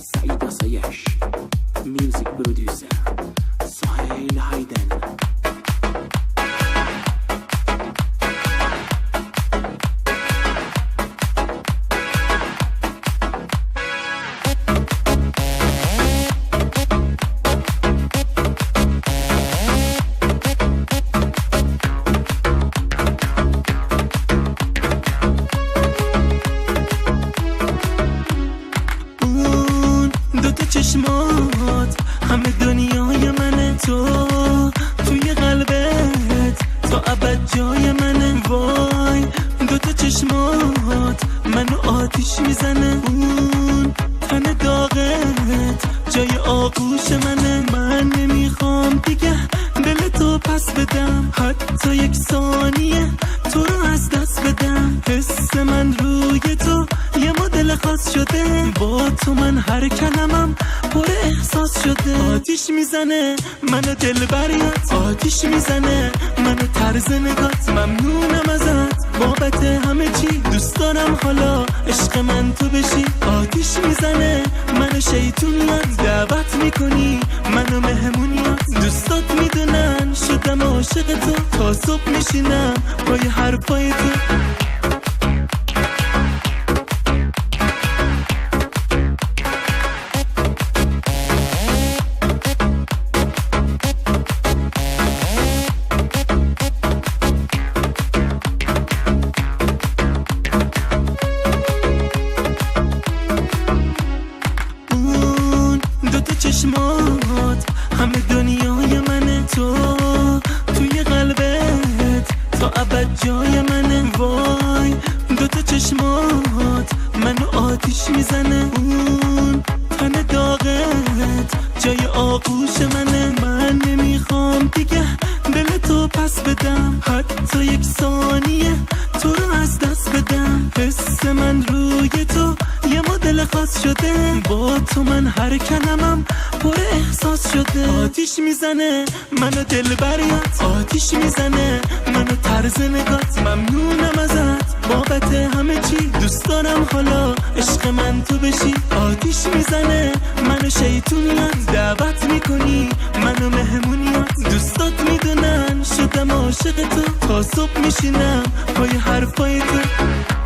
سعید آسایش، میوزیک پرودیوسر سهیل هایدن. چشمات همه دنیای منه، تو توی قلبت تا ابد جای منه. وای دوتا چشمات منو آتیش میزنه، اون تن داغت جای آغوش منه. من نمیخوام دیگه دل تو پس بدم، حتی یک ثانیه تو رو از دست بدم. حس من روی تو یه مدل خاص شده، با تو من هر کلمم پر احساس شده. آتیش میزنه منو دلبریات، آتیش میزنه منو طرز نگات. ممنونم ازت بابت همه چی، دوست دارم حالا عشق من تو بشی. آتیش میزنه منو شیطونیات، دعوت میکنی منو مهمونیات. دوستات میدونن شدم عاشق تو، تا صبح میشینم پای حرفای تو. چشمات همه دنیای منه، تو توی قلبت تا ابد جای منه. وای دوتا چشمات منو آتیش میزنه، اون تن داغت جای آغوش منه. من نمیخوام دیگه دل تو پس بدم، حتی یک ثانیه تو رو از دست بدم. حس من روی تو یه مدل خاص شده، با تو من هر کلمم پر احساس شده. آتیش میزنه منو دلبریات، آتیش میزنه منو طرز نگات. ممنونم ازت بابت همه چی، دوست دارم حالا عشق من تو بشی. آتیش میزنه منو شیطونیات، دعوت میکنی منو مهمونیات. دوستات میدونن شدم عاشق تو، تا صبح میشینم پای حرفای تو.